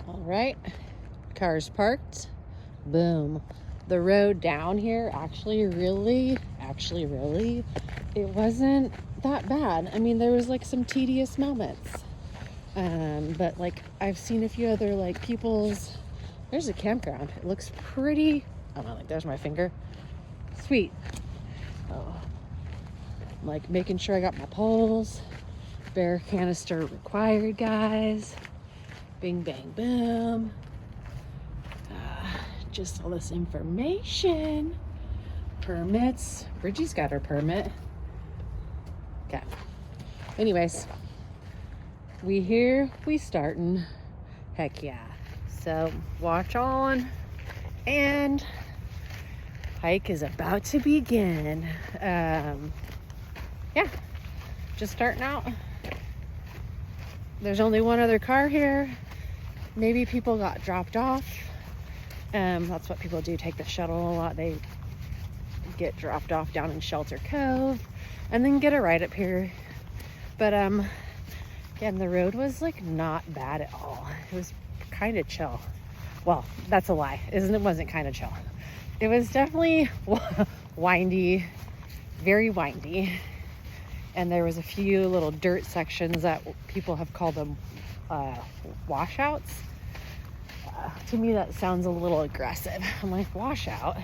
All right, cars parked. Boom. The road down here actually really, it wasn't that bad. I mean, there was like some tedious moments. But like I've seen a few other like people's, there's a campground. It looks pretty, I don't know, like there's my finger. Sweet. Oh, I'm like making sure I got my poles. Bear canister required, guys. Bing, bang, boom. Just all this information. Permits. Bridgie's got her permit. Okay. Anyways, we here, we starting. Heck yeah. So watch on, and hike is about to begin. Yeah, just starting out. There's only one other car here. Maybe people got dropped off. That's what people do, take the shuttle a lot. They get dropped off down in Shelter Cove and then get a ride up here. But again, the road was like not bad at all. It was kind of chill. Well, that's a lie. It wasn't kind of chill. It was definitely windy, very windy. And there was a few little dirt sections that people have called them washouts. To me, that sounds a little aggressive. I'm like, washout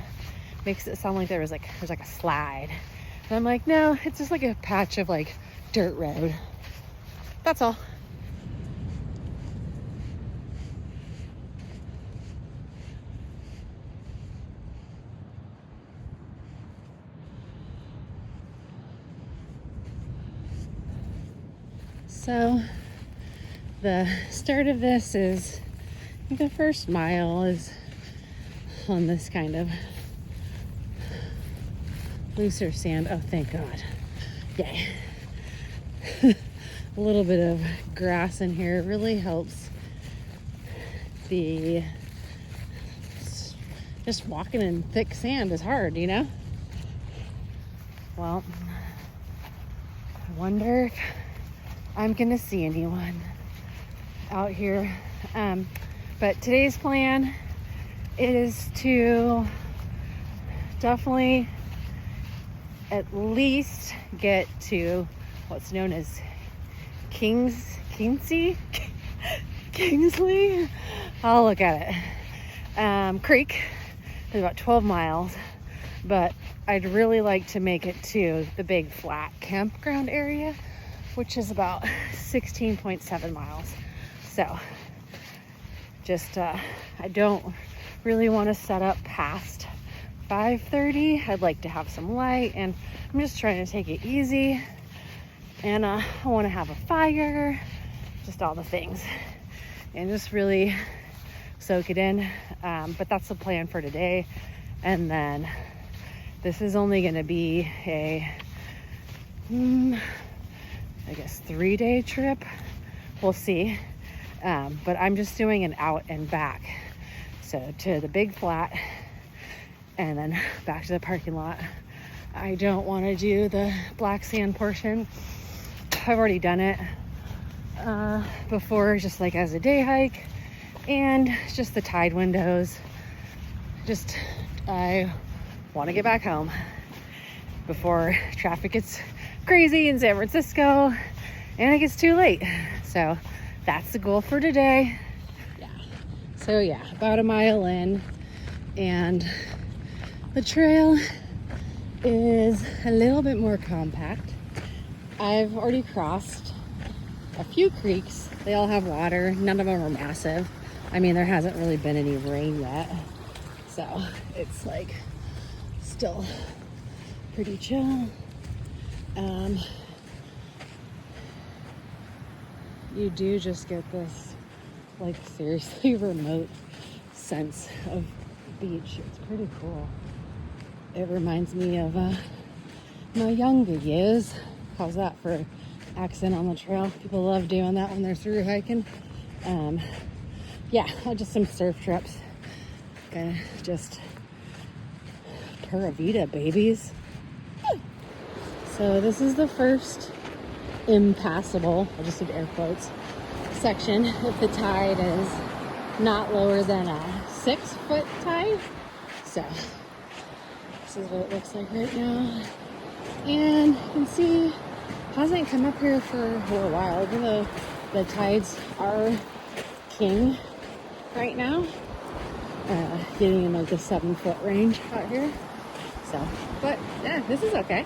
makes it sound like there's like a slide. And I'm like, no, it's just like a patch of like dirt road. That's all. So the start of this is, the first mile is on this kind of looser sand. Oh, thank God. Yay. A little bit of grass in here really helps the, just walking in thick sand is hard, you know? Well, I wonder if I'm gonna see anyone out here. But today's plan is to definitely at least get to what's known as Kingsley. I'll look at it. Creek. It's about 12 miles, but I'd really like to make it to the big flat campground area, which is about 16.7 miles. So just I don't really want to set up past 5:30. I'd like to have some light, and I'm just trying to take it easy, and I want to have a fire, just all the things, and just really soak it in. But that's the plan for today. And then this is only going to be a I guess 3-day trip. We'll see. But I'm just doing an out and back. So to the big flat and then back to the parking lot. I don't want to do the black sand portion. I've already done it before, just like as a day hike, and just the tide windows. Just I want to get back home before traffic gets crazy in San Francisco and it gets too late. So that's the goal for today. So yeah, about a mile in, and the trail is a little bit more compact. I've already crossed a few creeks. They all have water. None of them are massive. I mean, there hasn't really been any rain yet, so it's like still pretty chill. You do just get this like seriously remote sense of beach. It's pretty cool. It reminds me of my younger years. How's that for accent on the trail? People love doing that when they're through hiking. Yeah, just some surf trips. Gonna just Pura Vida, babies. So this is the first impassable, I just did air quotes, section if the tide is not lower than a 6-foot tide. So this is what it looks like right now. And you can see it hasn't come up here for a while, even though the tides are king right now. Getting in like the 7-foot range out here. So, but yeah, this is okay.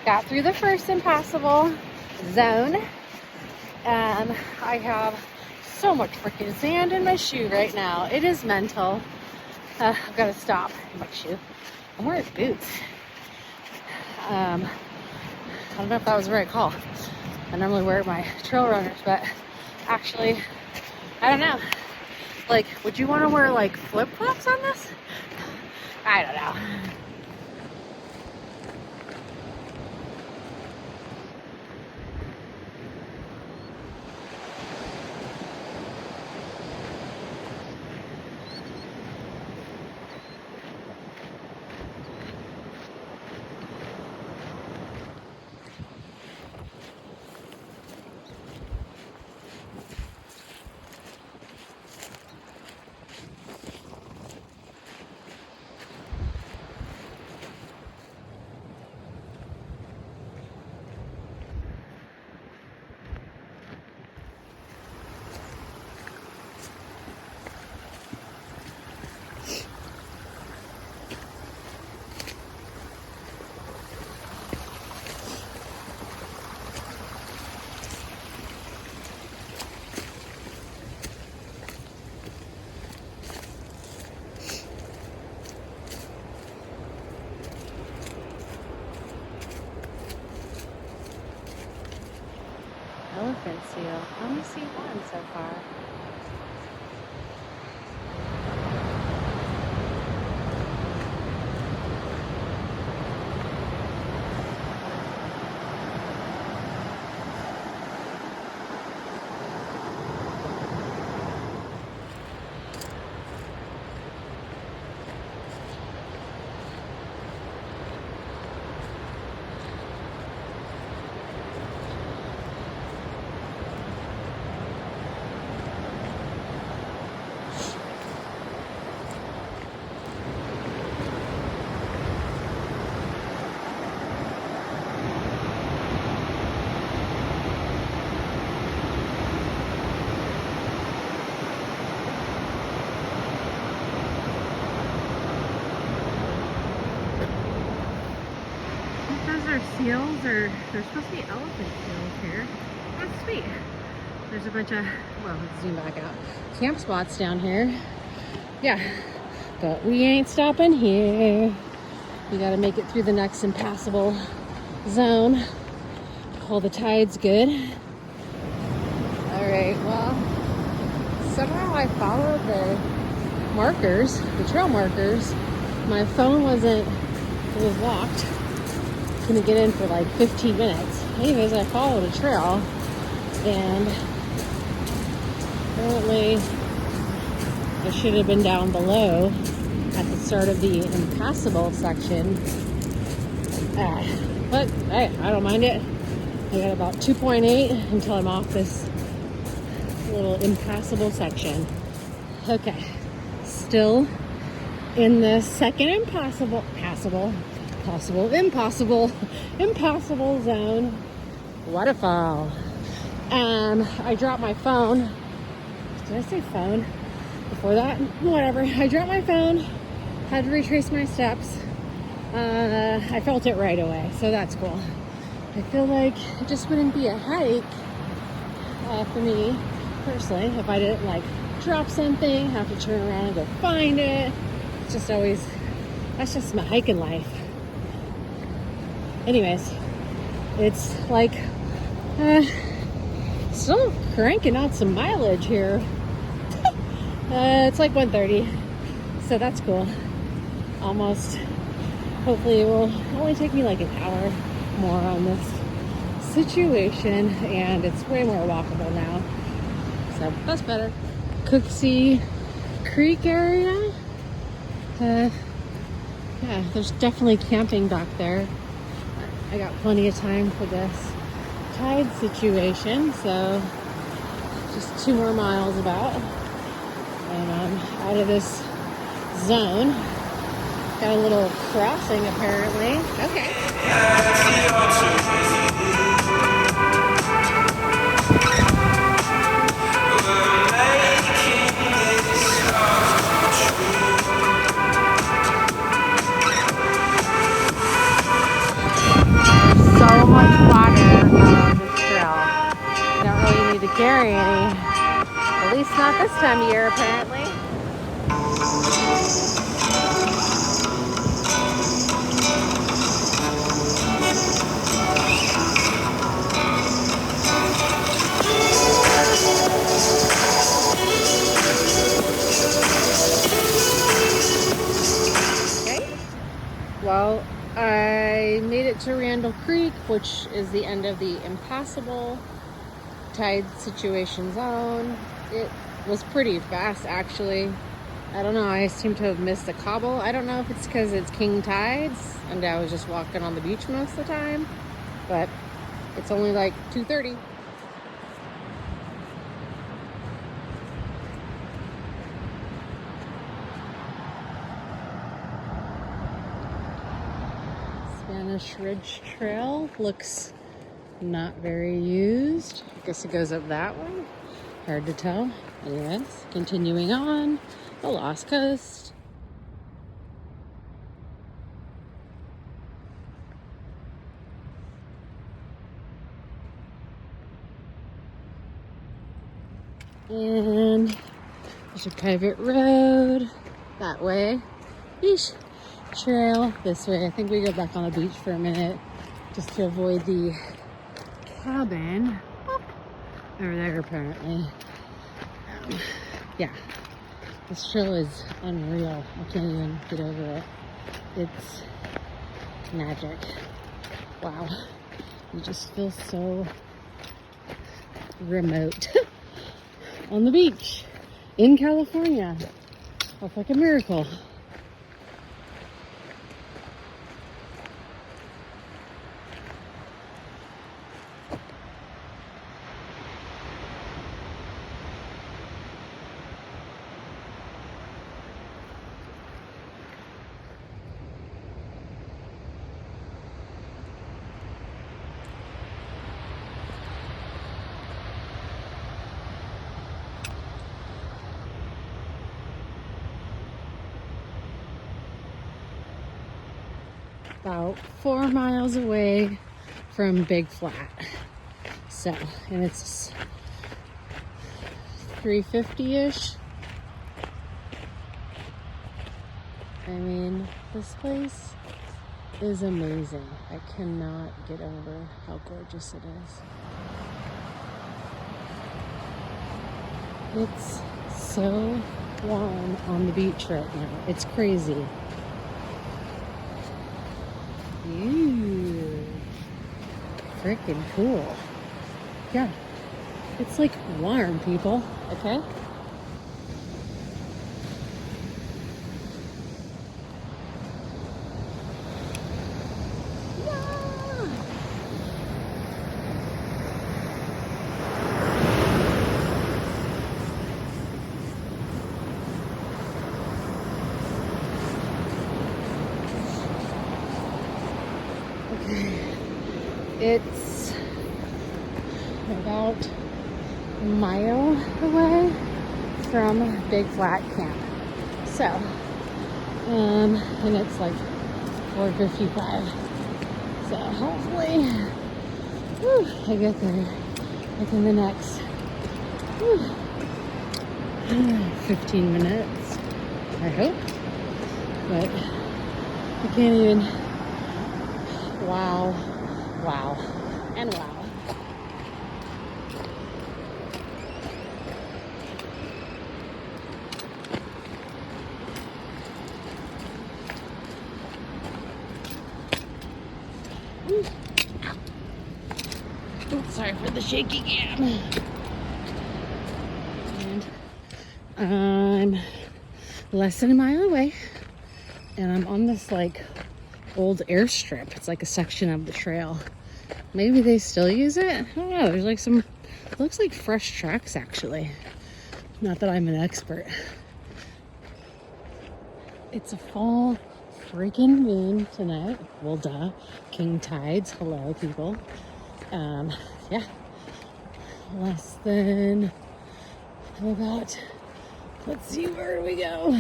Got through the first impossible zone. I have so much freaking sand in my shoe right now. It is mental. I've got to stop in my shoe. I'm wearing boots. I don't know if that was the right call. I normally wear my trail runners, but actually, I don't know. Like, would you want to wear like flip-flops on this? I don't know. Elephant seal. I only see one so far. Seals, or there's supposed to be elephant seals here. That's sweet. There's a bunch of, well, let's zoom back out, camp spots down here. Yeah, but we ain't stopping here. We got to make it through the next impassable zone. All the tide's good. All right, well, somehow I followed the markers, the trail markers. My phone it was locked. Couldn't get in for like 15 minutes. Anyways, I followed a trail, and apparently I should have been down below at the start of the impassable section. But hey, I don't mind it. I got about 2.8 until I'm off this little impassable section. Okay, still in the second impossible zone. Waterfall. I dropped my phone. Did I say phone before that? Whatever. I dropped my phone. Had to retrace my steps. I felt it right away, so that's cool. I feel like it just wouldn't be a hike for me personally if I didn't like drop something, have to turn around and go find it. It's just always, that's just my hiking life. Anyways, it's like still cranking out some mileage here. It's like 1:30, so that's cool. Almost. Hopefully it will only take me like an hour more on this situation, and it's way more walkable now, so that's better. Cooksey Creek area. Yeah, there's definitely camping back there. I got plenty of time for this tide situation, so just 2 more miles about, and I'm out of this zone. Got a little crossing apparently. Okay. So much water on this trail. You don't really need to carry any. At least not this time of year, apparently. Okay. Well, I made it to Randall Creek, which is the end of the impassable tide situation zone. It was pretty fast, actually. I don't know, I seem to have missed a cobble. I don't know if it's because it's king tides and I was just walking on the beach most of the time, but it's only like 2:30. Spanish Ridge Trail looks not very used. I guess it goes up that way. Hard to tell. Anyways, continuing on the Lost Coast. And there's a private road that way. Eesh. Trail this way. I think we go back on the beach for a minute just to avoid the cabin. Over there, apparently. Yeah, this trail is unreal. I can't even get over it. It's magic. Wow. You just feel so remote on the beach in California. That's like a miracle. About 4 miles away from Big Flat. So, and it's 350-ish. I mean, this place is amazing. I cannot get over how gorgeous it is. It's so warm on the beach right now. It's crazy. Ooh, freaking cool. Yeah, it's like warm, people, okay? It's about a mile away from Big Flat Camp. So, and it's like 4:55. So hopefully, I get there within the next 15 minutes. I hope. But I can't even. Wow. Wow. And wow. Oops, sorry for the shaky cam. And I'm less than a mile away, and I'm on this like old airstrip. It's like a section of the trail. Maybe they still use it. I don't know. There's like some, looks like fresh tracks actually. Not that I'm an expert. It's a full freaking moon tonight. Well, duh. King tides. Hello, people. Yeah. Less than about, let's see, where do we go?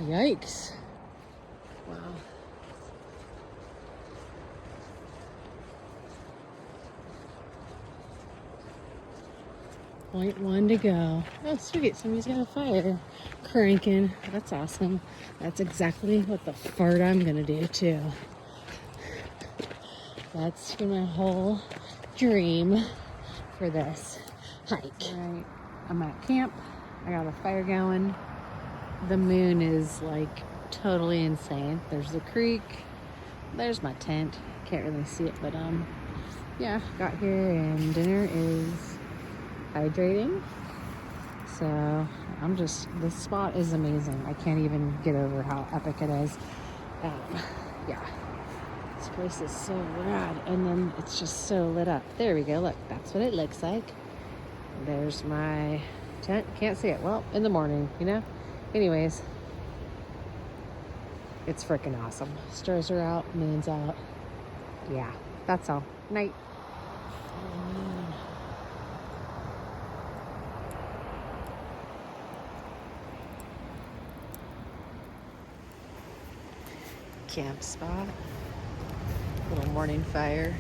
Yikes. Wow. Point one to go. Oh, sweet. Somebody's got a fire cranking. That's awesome. That's exactly what the fart I'm going to do, too. That's been my whole dream for this hike. Right. I'm at camp. I got a fire going. The moon is like totally insane. There's the creek. There's my tent. Can't really see it, but yeah, got here and dinner is hydrating. So I'm just, this spot is amazing. I can't even get over how epic it is. Yeah, this place is so rad, and then it's just so lit up. There we go. Look, that's what it looks like. There's my tent. Can't see it. Well, in the morning, you know. Anyways, it's freaking awesome. Stars are out, moon's out. Yeah, that's all. Night. Camp spot. Little morning fire.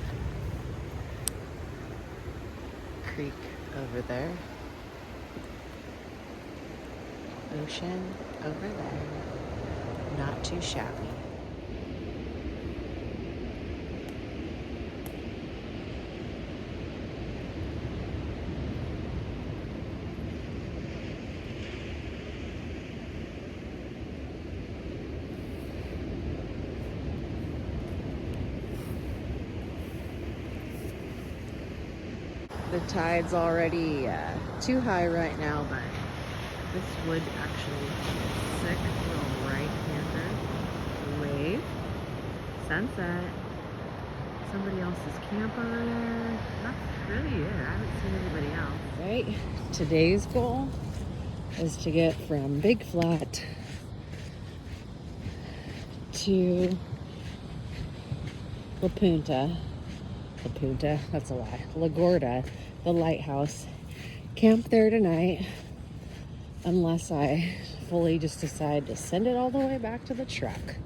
Creek over there. Ocean over there. Not too shabby. The tide's already too high right now, but this would actually sick little right-hander wave. Sunset. Somebody else's camp over there. That's really it. I haven't seen anybody else. Right. Today's goal is to get from Big Flat to La Punta. That's a lie. La Gorda, the lighthouse. Camp there tonight, unless I fully just decide to send it all the way back to the truck.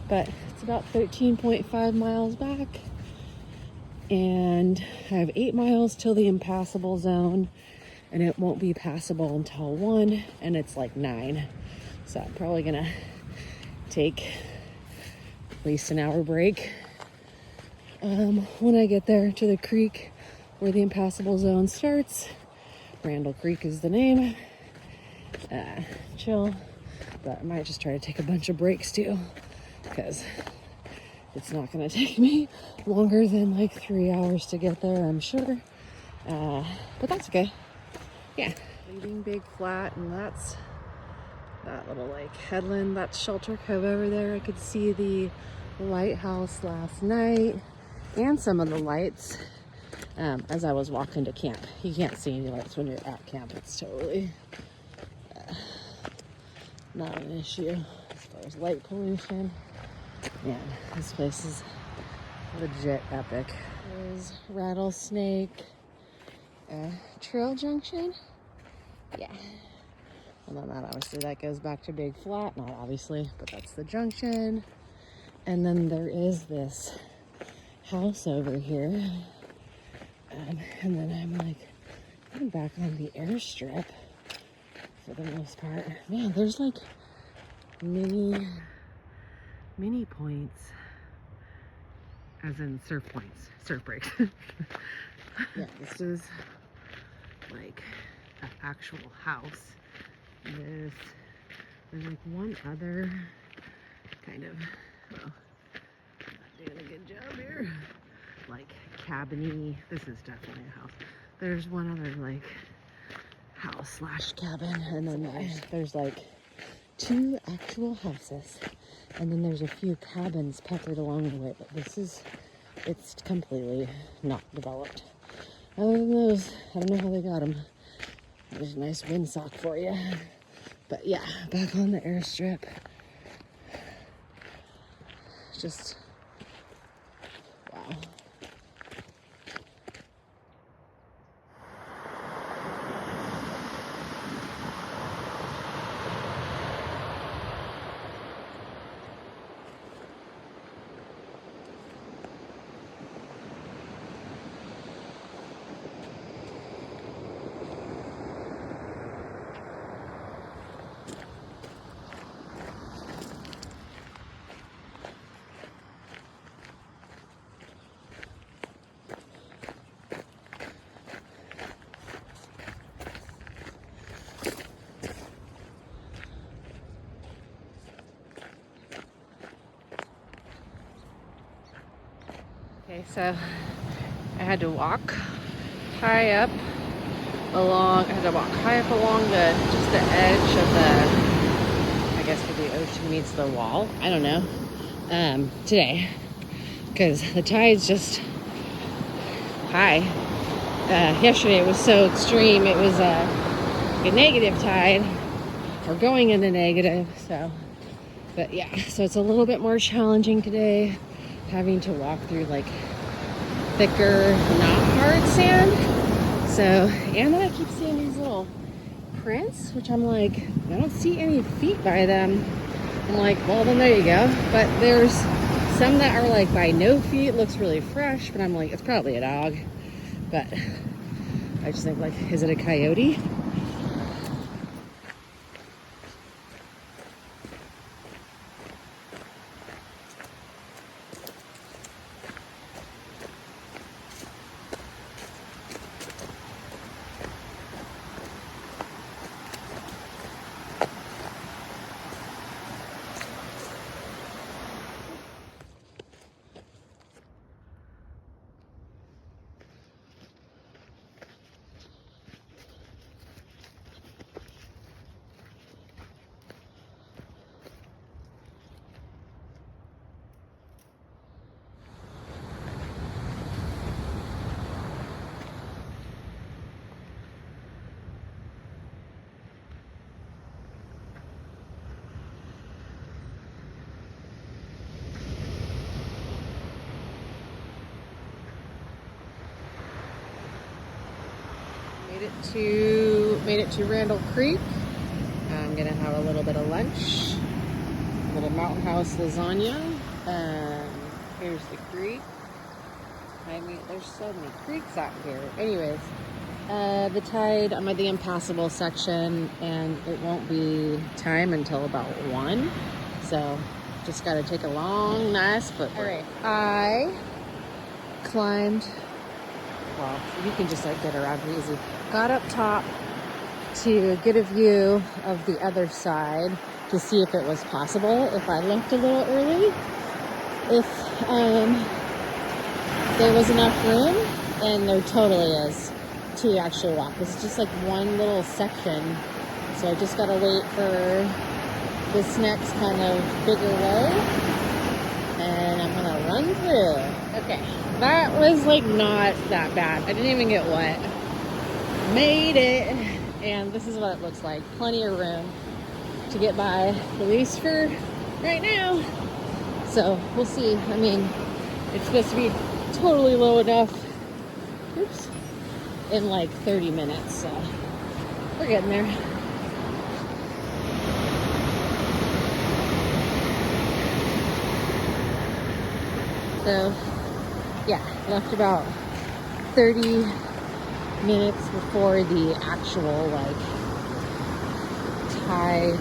But it's about 13.5 miles back, and I have 8 miles till the impassable zone, and it won't be passable until 1, and it's like 9. So I'm probably gonna take at least an hour break when I get there to the creek where the impassable zone starts. Randall Creek is the name. Chill, but I might just try to take a bunch of breaks too, because it's not going to take me longer than like 3 hours to get there, I'm sure. But that's okay. Yeah. Leaving Big Flat, and that's that little like headland, that's Shelter Cove over there. I could see the lighthouse last night and some of the lights as I was walking to camp. You can't see any lights when you're at camp. It's totally not an issue as far as light pollution. Man, this place is legit epic. There's Rattlesnake Trail Junction. Yeah. And then that obviously that goes back to Big Flat. Not obviously, but that's the junction. And then there is this house over here. And then I'm like, I'm back on the airstrip for the most part. Man, there's like mini points, as in surf points, surf breaks. Yeah, this is like an actual house. There's like one other kind of, well, I'm not doing a good job here, like cabin-y. This is definitely a house. There's one other like house slash cabin, and then there's like 2 actual houses, and then there's a few cabins peppered along the way, but it's completely not developed. Other than those, I don't know how they got them. There's a nice windsock for you. But yeah, back on the airstrip. Just, wow. Okay, so I had to walk high up along, just the edge of I guess where the ocean meets the wall. I don't know. Today, because the tide's just high. Yesterday it was so extreme. It was a negative tide, or going into negative, so. But yeah, so it's a little bit more challenging today, having to walk through like thicker, not hard sand. So, and then I keep seeing these little prints, which I'm like, I don't see any feet by them. I'm like, well, then there you go. But there's some that are like by no feet. It looks really fresh, but I'm like, it's probably a dog. But I just think like, is it a coyote? Made it to Randall Creek. I'm gonna have a little bit of lunch. A little Mountain House lasagna. Here's the creek. I mean, there's so many creeks out here. Anyways, the tide, I'm at the impassable section, and it won't be time until about 1. So just gotta take a long, nice footbreak. All right, I climbed. Well, you can just like get around easy. Got up top to get a view of the other side to see if it was possible, if I left a little early, if there was enough room, and there totally is, to actually walk. This is just like one little section, so I just gotta wait for this next kind of bigger way, and I'm gonna run through. Okay, that was like not that bad. I didn't even get wet. Made it, and this is what it looks like. Plenty of room to get by, at least for right now. So we'll see. I mean, it's supposed to be totally low enough, oops, in like 30 minutes, so we're getting there. So yeah, left about 30 minutes before the actual like tide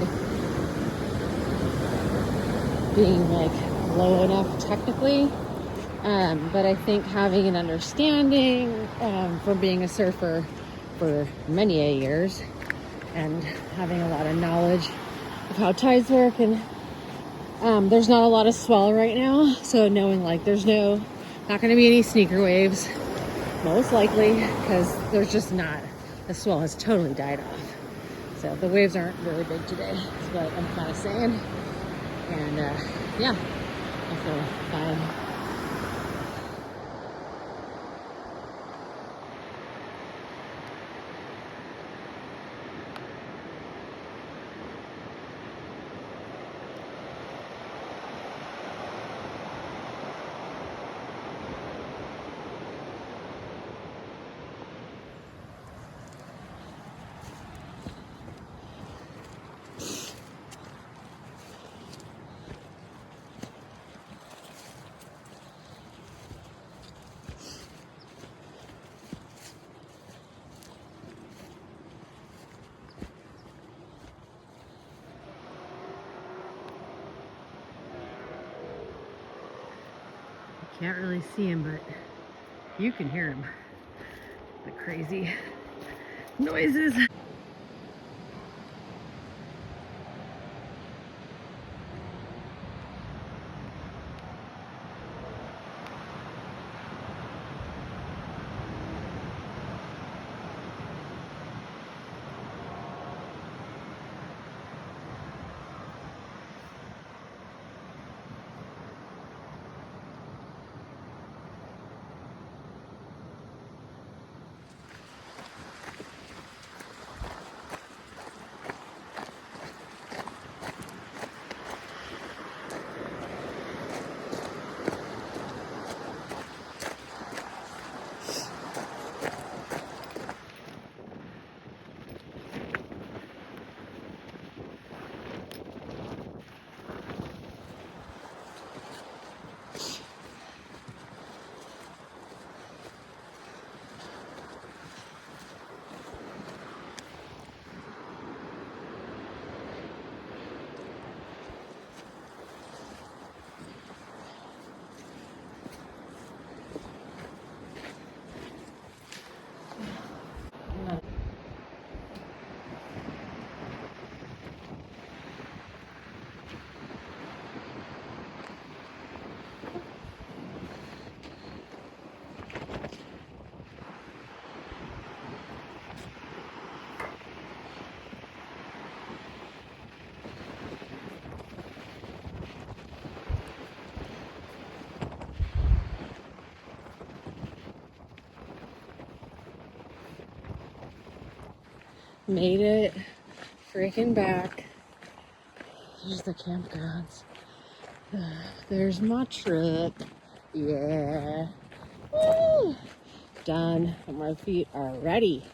being like low enough technically, but I think having an understanding from being a surfer for many years and having a lot of knowledge of how tides work, and there's not a lot of swell right now, so knowing like there's no Not going to be any sneaker waves, most likely, because there's just not. The swell has totally died off. So the waves aren't really big today, is what I'm kind of saying. And yeah, I feel fine. Can't really see him, but you can hear him. The crazy noises. Made it freaking back. There's the campgrounds. There's my truck. Yeah. Woo! Done. My feet are ready.